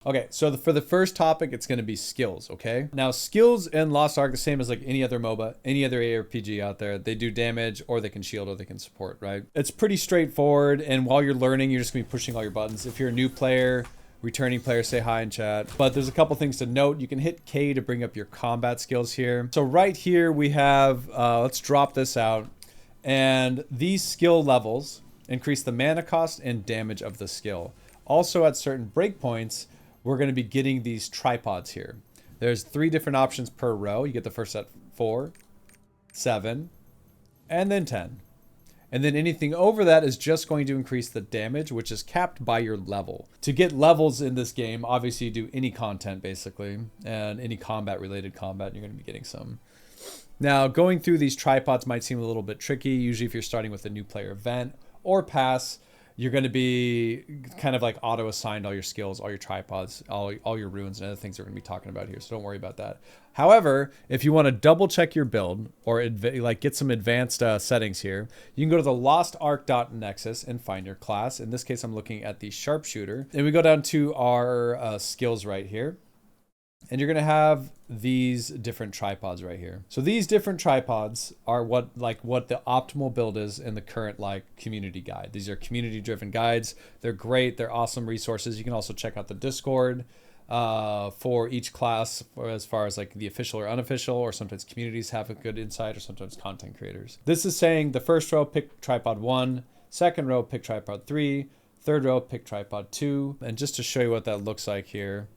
Okay, so for the first topic, it's going to be skills, okay? Now, skills in Lost Ark, the same as like any other MOBA, any other ARPG out there. They do damage, or they can shield, or they can support, right? It's pretty straightforward, and while you're learning, you're just going to be pushing all your buttons. If you're a new player, returning player, say hi in chat. But there's a couple things to note. You can hit K to bring up your combat skills here. So right here, we have, let's drop this out. And these skill levels increase the mana cost and damage of the skill. Also, at certain breakpoints, we're going to be getting these tripods here. There's 3 different options per row. You get the first at 4, 7, and then 10. And then anything over that is just going to increase the damage, which is capped by your level. To get levels in this game, obviously you do any content basically, and any combat related combat, you're going to be getting some. Now, going through these tripods might seem a little bit tricky. Usually if you're starting with a new player event or pass, you're going to be kind of like auto-assigned all your skills, all your tripods, all your runes, and other things we're going to be talking about here. So don't worry about that. However, if you want to double check your build or like get some advanced settings here, you can go to the lostark.nexus and find your class. In this case, I'm looking at the sharpshooter. And we go down to our skills right here. And you're going to have these different tripods right here. So these different tripods are what the optimal build is in the current community guide. These are community driven guides. They're great. They're awesome resources. You can also check out the Discord for each class, as far as like the official or unofficial, or sometimes communities have a good insight, or sometimes content creators. This is saying the first row, pick tripod 1, second row, pick tripod 3, third row, pick tripod 2. And just to show you what that looks like here,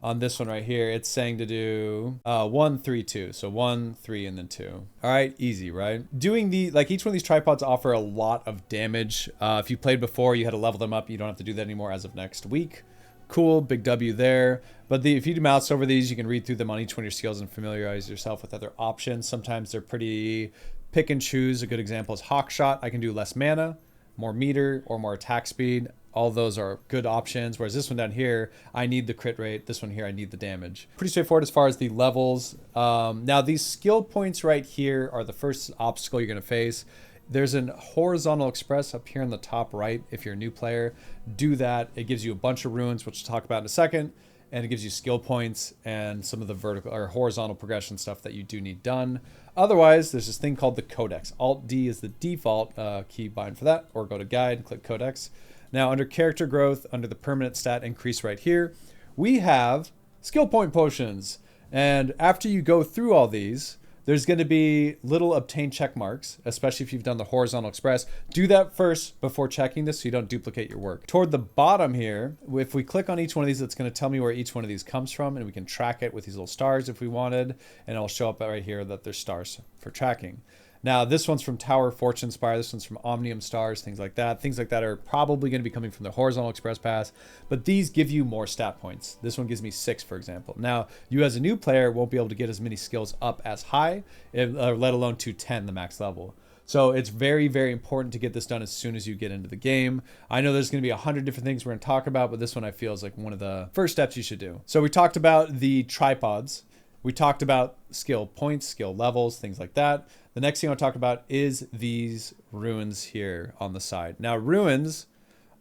on this one right here, it's saying to do 1, 3, 2. So 1, 3, and then 2. All right, easy, right? Doing each one of these tripods offer a lot of damage. If you played before, you had to level them up. You don't have to do that anymore as of next week. Cool, big W there. But if you do mouse over these, you can read through them on each one of your skills and familiarize yourself with other options. Sometimes they're pretty pick and choose. A good example is Hawkshot. I can do less mana, more meter, or more attack speed. All those are good options. Whereas this one down here, I need the crit rate. This one here, I need the damage. Pretty straightforward as far as the levels. Now these skill points right here are the first obstacle you're going to face. There's an horizontal express up here in the top right. If you're a new player, do that. It gives you a bunch of runes, which we'll talk about in a second. And it gives you skill points and some of the vertical or horizontal progression stuff that you do need done. Otherwise, there's this thing called the codex. Alt D is the default keybind for that, or go to guide and click codex. Now under character growth, under the permanent stat increase right here, we have skill point potions. And after you go through all these, there's going to be little obtain check marks, especially if you've done the horizontal express. Do that first before checking this so you don't duplicate your work. Toward the bottom here, if we click on each one of these, it's going to tell me where each one of these comes from, and we can track it with these little stars if we wanted, and it'll show up right here that there's stars for tracking. Now, this one's from Tower Fortune Spire. This one's from Omnium Stars, things like that. Things like that are probably going to be coming from the Horizontal Express Pass, but these give you more stat points. This one gives me 6, for example. Now, you as a new player won't be able to get as many skills up as high, let alone to 10, the max level. So it's very, very important to get this done as soon as you get into the game. I know there's going to be 100 different things we're going to talk about, but this one I feel is like one of the first steps you should do. So we talked about the tripods. We talked about skill points, skill levels, things like that. The next thing I'll talk about is these runes here on the side. Now, runes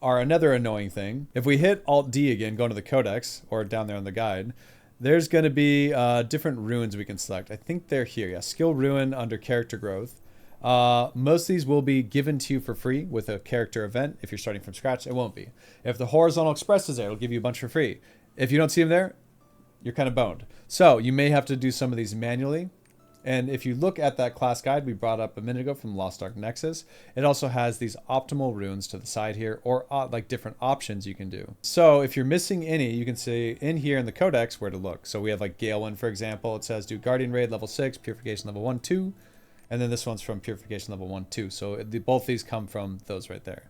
are another annoying thing. If we hit Alt D again, go into the codex or down there on the guide, there's going to be different runes we can select. I think they're here. Yeah, skill rune under character growth. Most of these will be given to you for free with a character event. If you're starting from scratch, it won't be. If the horizontal express is there, it'll give you a bunch for free. If you don't see them there, you're kind of boned. So you may have to do some of these manually. And if you look at that class guide we brought up a minute ago from Lost Ark Nexus, it also has these optimal runes to the side here, or like different options you can do. So if you're missing any, you can see in here in the codex where to look. So we have like Galewind, for example. It says do Guardian Raid level 6, Purification level 1, 2. And then this one's from Purification level 1, 2. So both these come from those right there.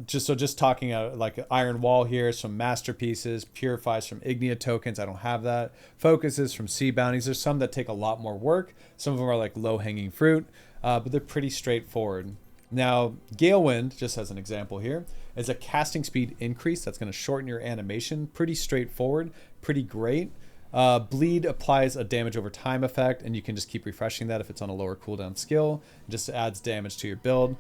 Just talking like Iron Wall here, some masterpieces, purifies from Ignia tokens. I don't have that. Focuses from sea bounties. There's some that take a lot more work. Some of them are like low hanging fruit, but they're pretty straightforward. Now, Galewind, just as an example here, is a casting speed increase. That's going to shorten your animation. Pretty straightforward, pretty great. Bleed applies a damage over time effect, and you can just keep refreshing that if it's on a lower cooldown skill. It just adds damage to your build.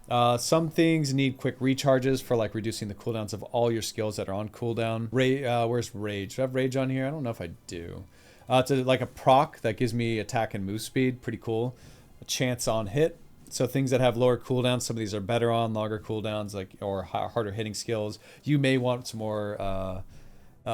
Some things need quick recharges for like reducing the cooldowns of all your skills that are on cooldown. Where's Rage? Do I have Rage on here? I don't know if I do. It's like a proc that gives me attack and move speed. Pretty cool. A chance on hit. So things that have lower cooldowns, some of these are better on longer cooldowns, like or harder hitting skills. You may want some more,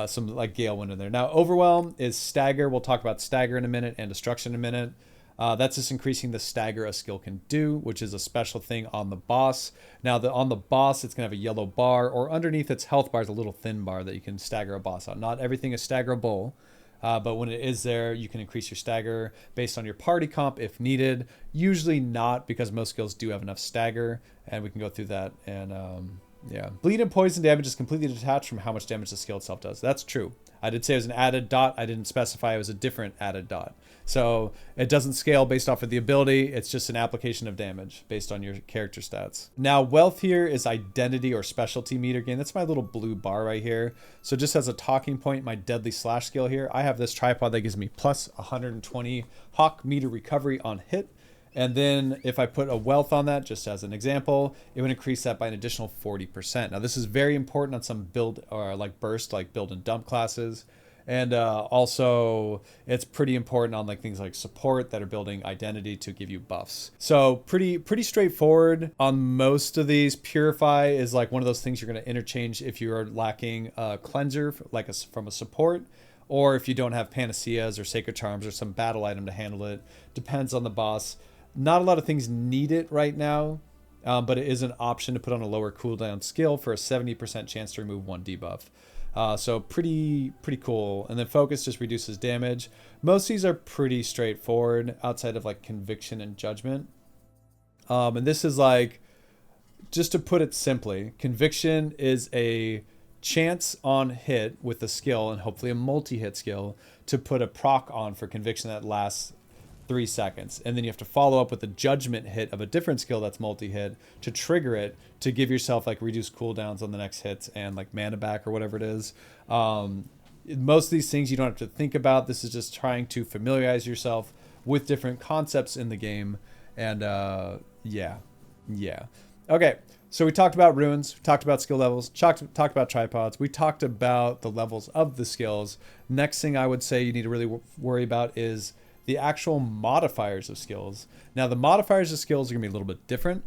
some like Gale Wind in there. Now, Overwhelm is stagger. We'll talk about stagger in a minute and destruction in a minute. That's just increasing the stagger a skill can do, which is a special thing on the boss. Now, on the boss, it's going to have a yellow bar, or underneath its health bar is a little thin bar that you can stagger a boss on. Not everything is staggerable. But when it is there, you can increase your stagger based on your party comp if needed. Usually not, because most skills do have enough stagger, and we can go through that. And yeah, bleed and poison damage is completely detached from how much damage the skill itself does. That's true. I did say it was an added dot. I didn't specify it was a different added dot. So it doesn't scale based off of the ability. It's just an application of damage based on your character stats. Now, wealth here is identity or specialty meter gain. That's my little blue bar right here. So just as a talking point, my deadly slash skill here, I have this tripod that gives me plus 120 hawk meter recovery on hit. And then if I put a wealth on that, just as an example, it would increase that by an additional 40%. Now, this is very important on some build or like burst, like build and dump classes. And also, it's pretty important on like things like support that are building identity to give you buffs. So pretty straightforward on most of these. Purify is like one of those things you're going to interchange if you're lacking a cleanser, like from a support, or if you don't have panaceas or sacred charms or some battle item to handle it. Depends on the boss. Not a lot of things need it right now, but it is an option to put on a lower cooldown skill for a 70% chance to remove one debuff. So pretty cool. And then focus just reduces damage. Most of these are pretty straightforward outside of like conviction and judgment. And this is like, just to put it simply, conviction is a chance on hit with a skill and hopefully a multi-hit skill to put a proc on for conviction that lasts 3 seconds, and then you have to follow up with a judgment hit of a different skill that's multi-hit to trigger it to give yourself like reduced cooldowns on the next hits and like mana back or whatever it is. Most of these things you don't have to think about. This is just trying to familiarize yourself with different concepts in the game. And yeah. Okay, so we talked about runes, we talked about skill levels, talked about tripods, we talked about the levels of the skills. Next thing I would say you need to really worry about is the actual modifiers of skills. Now, the modifiers of skills are going to be a little bit different.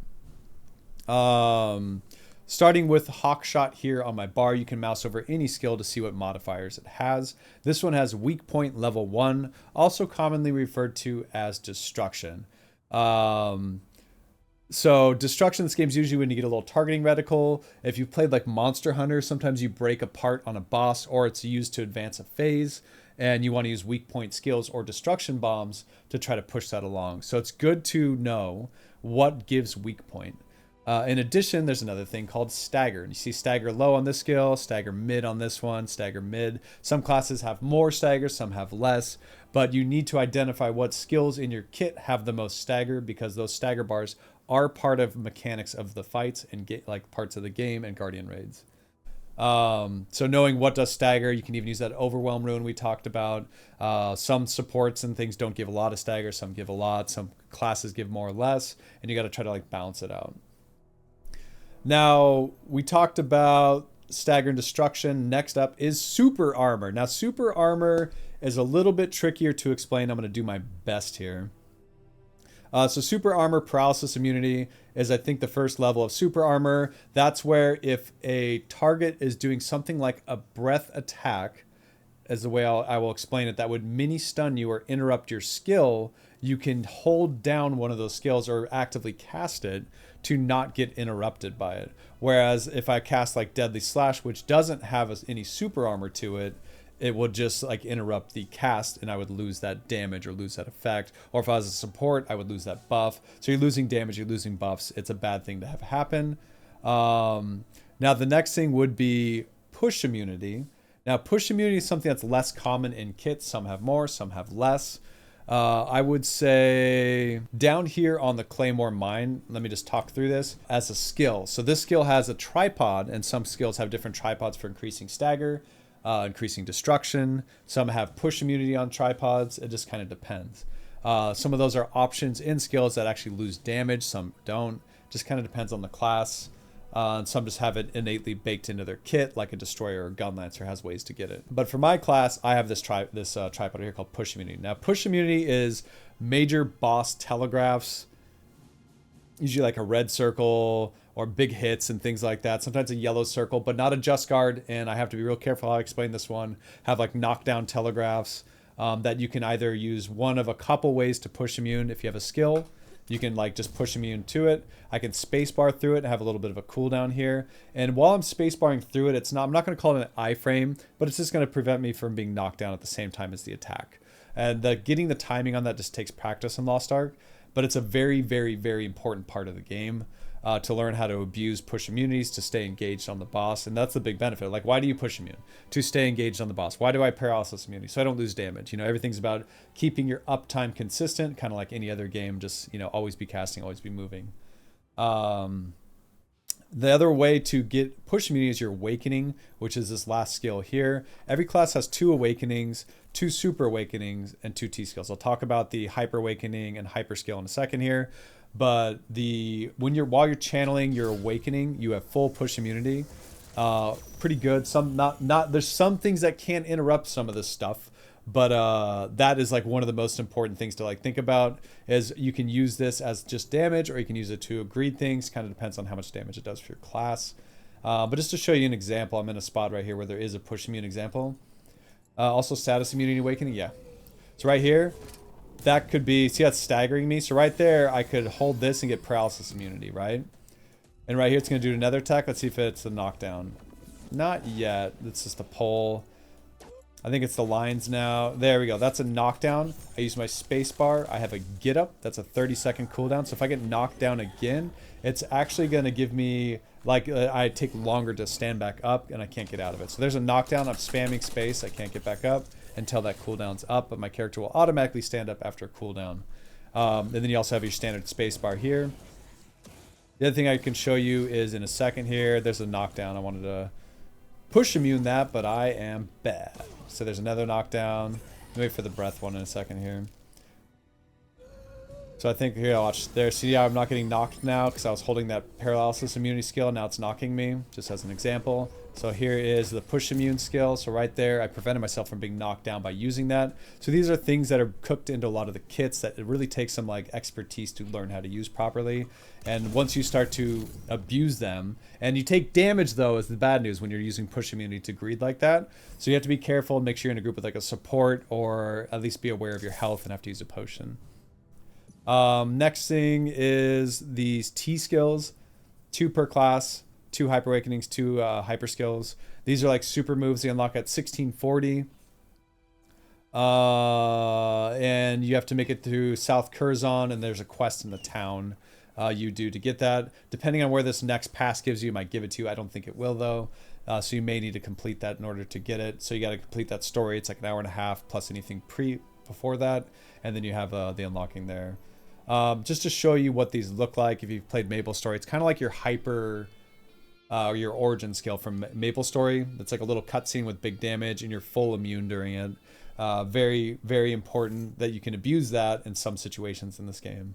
Starting with Hawkshot here on my bar, you can mouse over any skill to see what modifiers it has. This one has weak point level 1, also commonly referred to as destruction. So destruction in this game is usually when you get a little targeting reticle. If you've played like Monster Hunter, sometimes you break apart on a boss, or it's used to advance a phase, and you want to use weak point skills or destruction bombs to try to push that along. So it's good to know what gives weak point. In addition, there's another thing called stagger. You see stagger low on this skill, stagger mid on this one, stagger mid. Some classes have more stagger, some have less, but you need to identify what skills in your kit have the most stagger, because those stagger bars are part of mechanics of the fights and get like parts of the game and guardian raids. So knowing what does stagger, you can even use that overwhelm rune we talked about. Some supports and things don't give a lot of stagger, some give a lot, some classes give more or less, and you got to try to like balance it out. Now, we talked about stagger and destruction. Next up is super armor. Now, super armor is a little bit trickier to explain. I'm going to do my best here. So super armor paralysis immunity is, I think, the first level of super armor. That's where if a target is doing something like a breath attack, as the way I will explain it, that would mini stun you or interrupt your skill, you can hold down one of those skills or actively cast it to not get interrupted by it. Whereas if I cast like Deadly Slash, which doesn't have any super armor to it, it would just like interrupt the cast and I would lose that damage or lose that effect. Or if I was a support, I would lose that buff. So you're losing damage, you're losing buffs. It's a bad thing to have happen. Now the next thing would be push immunity. Now push immunity is something that's less common in kits. Some have more, some have less. I would say down here on the Claymore Mine, let me just talk through this as a skill. So this skill has a tripod, and some skills have different tripods for increasing stagger, increasing destruction. Some have push immunity on tripods. It just kind of depends. Some of those are options in skills that actually lose damage. Some don't. Just kind of depends on the class. And some just have it innately baked into their kit, like a destroyer or gun lancer has ways to get it. But for my class, I have this tripod here called push immunity. Now, push immunity is major boss telegraphs, usually like a red circle or big hits and things like that. Sometimes a yellow circle, but not a just guard. And I have to be real careful how I explain this one. Have like knockdown telegraphs that you can either use one of a couple ways to push immune if you have a skill. You can like just push immune to it. I can spacebar through it and have a little bit of a cooldown here. And while I'm spacebarring through it, I'm not going to call it an iframe, but it's just going to prevent me from being knocked down at the same time as the attack. And getting the timing on that just takes practice in Lost Ark, but it's a very, very, very important part of the game to learn how to abuse push immunities to stay engaged on the boss. And that's the big benefit. Like, why do you push immune? To stay engaged on the boss. Why do I paralysis immunity? So I don't lose damage. You know, everything's about keeping your uptime consistent, kind of like any other game. Just, you know, always be casting, always be moving. The other way to get push immunity is your awakening, which is this last skill here. Every class has 2 awakenings, 2 super awakenings, and 2 T skills. I'll talk about the hyper awakening and hyper skill in a second here. But while you're channeling your awakening, you have full push immunity. Pretty good. Some not there's some things that can interrupt some of this stuff, but that is like one of the most important things to like think about. Is you can use this as just damage, or you can use it to agreed things. Kind of depends on how much damage it does for your class. But just to show you an example, I'm in a spot right here where there is a push immune example. Also status immunity awakening, yeah. So right here, that could be, see how it's staggering me? So right there, I could hold this and get paralysis immunity, right? And right here, it's going to do another attack. Let's see if it's a knockdown. Not yet. It's just a pull. I think it's the lines now. There we go. That's a knockdown. I use my space bar. I have a get up. That's a 30-second cooldown. So if I get knocked down again, it's actually going to give me, like, I take longer to stand back up, and I can't get out of it. So there's a knockdown. I'm spamming space. I can't get back up until that cooldown's up, but my character will automatically stand up after a cooldown. And then you also have your standard space bar here. The other thing I can show you is in a second here, there's a knockdown. I wanted to push immune that, but I am bad. So there's another knockdown. Wait for the breath one in a second here. So I think here, watch there. See how I'm not getting knocked now because I was holding that paralysis immunity skill. Now it's knocking me, just as an example. So here is the push immune skill. So right there, I prevented myself from being knocked down by using that. So these are things that are cooked into a lot of the kits that it really takes some like expertise to learn how to use properly. And once you start to abuse them, and you take damage though is the bad news when you're using push immunity to greed like that. So you have to be careful and make sure you're in a group with like a support, or at least be aware of your health and have to use a potion. Next thing is these T skills, 2 per class, 2 hyper awakenings, 2 hyper skills. These are like super moves they unlock at 1640. And you have to make it through South Curzon, and there's a quest in the town you do to get that. Depending on where this next pass gives you, it might give it to you. I don't think it will though. So you may need to complete that in order to get it. So you got to complete that story. It's like an hour and a half plus anything before that, and then you have the unlocking there. Just to show you what these look like if you've played MapleStory, it's kind of like your hyper or your origin skill from MapleStory. It's like a little cutscene with big damage and you're full immune during it. Very, very important that you can abuse that in some situations in this game.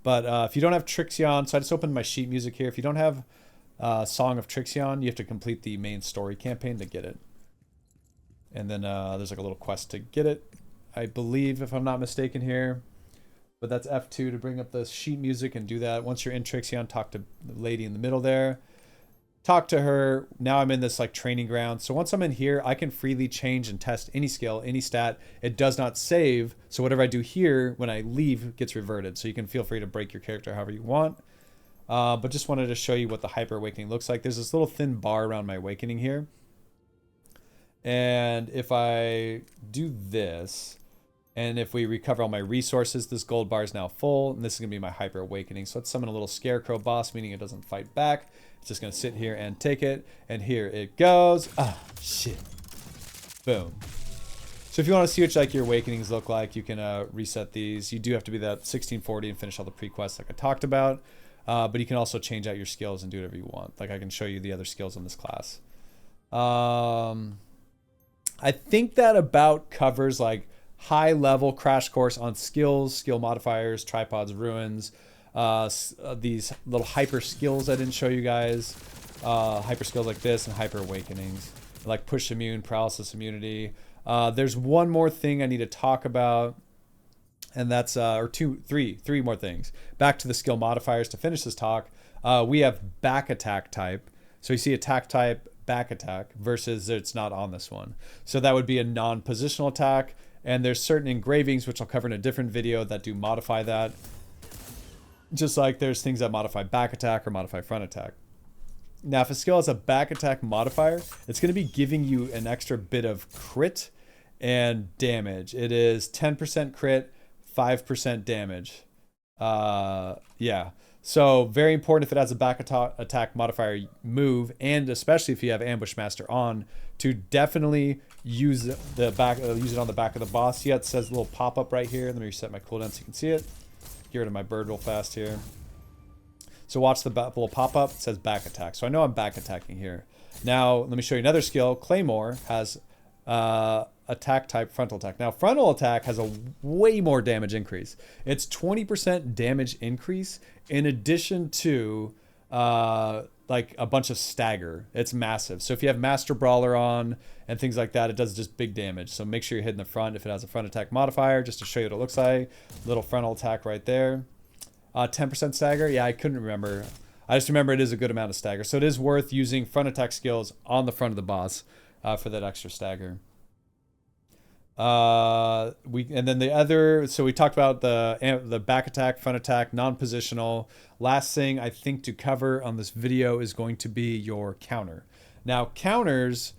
But if you don't have Trixion, so I just opened my sheet music here. If you don't have Song of Trixion, you have to complete the main story campaign to get it. And then there's like a little quest to get it, I believe, if I'm not mistaken here. But that's F2 to bring up the sheet music and do that. Once you're in Trixion, talk to the lady in the middle there. Talk to her. Now I'm in this like training ground. So once I'm in here, I can freely change and test any skill, any stat. It does not save. So whatever I do here, when I leave, gets reverted. So you can feel free to break your character however you want. But just wanted to show you what the hyper awakening looks like. There's this little thin bar around my awakening here. And if I do this, and if we recover all my resources, this gold bar is now full, and this is going to be my hyper awakening. So let's summon a little scarecrow boss, meaning it doesn't fight back. It's just going to sit here and take it, and here it goes. Ah, shit. Boom. So if you want to see what like your awakenings look like, you can reset these. You do have to be that 1640 and finish all the pre-quests like I talked about, but you can also change out your skills and do whatever you want. Like I can show you the other skills in this class. I think that about covers like high level crash course on skills, skill modifiers, tripods, ruins. these little hyper skills I didn't show you guys. Hyper skills like this and hyper awakenings, like push immune, paralysis immunity. There's one more thing I need to talk about, and that's three more things. Back to the skill modifiers to finish this talk. We have back attack type. So you see attack type, back attack, versus it's not on this one. So that would be a non-positional attack, and there's certain engravings, which I'll cover in a different video, that do modify that. Just like there's things that modify back attack or modify front attack. Now, if a skill has a back attack modifier, it's going to be giving you an extra bit of crit and damage. It is 10% crit, 5% damage. Yeah. So very important if it has a back attack modifier move, and especially if you have Ambush Master on, to definitely use use it on the back of the boss. See how it says a little pop-up right here? Let me reset my cooldown so you can see it. Get rid of my bird real fast here. So watch the little pop-up. It says back attack. So I know I'm back attacking here. Now, let me show you another skill. Claymore has attack type frontal attack. Now, frontal attack has a way more damage increase. It's 20% damage increase in addition to like a bunch of stagger. It's massive. So if you have Master Brawler on and things like that, it does just big damage. So make sure you're hitting the front if it has a front attack modifier, just to show you what it looks like. Little frontal attack right there. 10% stagger. Yeah, I couldn't remember. I just remember it is a good amount of stagger. So it is worth using front attack skills on the front of the boss for that extra stagger. And then the other, so we talked about the back attack, front attack, non-positional. Last thing I think to cover on this video is going to be your counter. Now counters,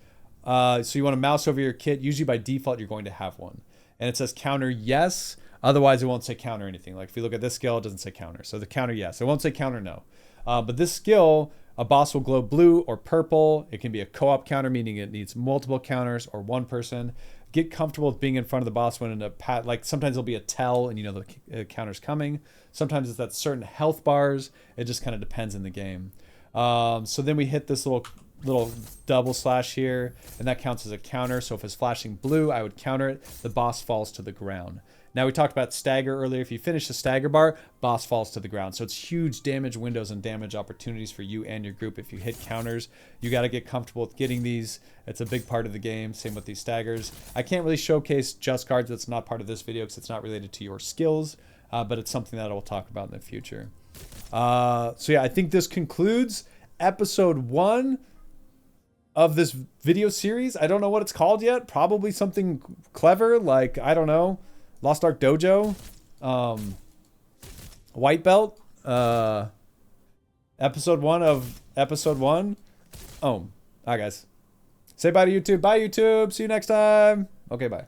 so you want to mouse over your kit. Usually by default, you're going to have one, and it says counter yes. Otherwise, it won't say counter anything. Like if you look at this skill, it doesn't say counter. So the counter yes. It won't say counter no. But this skill, a boss will glow blue or purple. It can be a co-op counter, meaning it needs multiple counters or one person. Get comfortable with being in front of the boss when in a like sometimes there'll be a tell and you know the counter's coming. Sometimes it's that certain health bars. It just kind of depends in the game. So then we hit this little double slash here, and that counts as a counter. So if it's flashing blue, I would counter it. The boss falls to the ground. Now we talked about stagger earlier. If you finish the stagger bar, boss falls to the ground. So it's huge damage windows and damage opportunities for you and your group if you hit counters. You got to get comfortable with getting these. It's a big part of the game. Same with these staggers. I can't really showcase just cards. That's not part of this video because it's not related to your skills, but it's something that I will talk about in the future. So yeah, I think this concludes episode 1 of this video series. I don't know what it's called yet. Probably something clever, like, I don't know, Lost Ark Dojo, White Belt, episode 1 of episode 1. All right, guys. Say bye to YouTube. Bye, YouTube. See you next time. Okay, bye.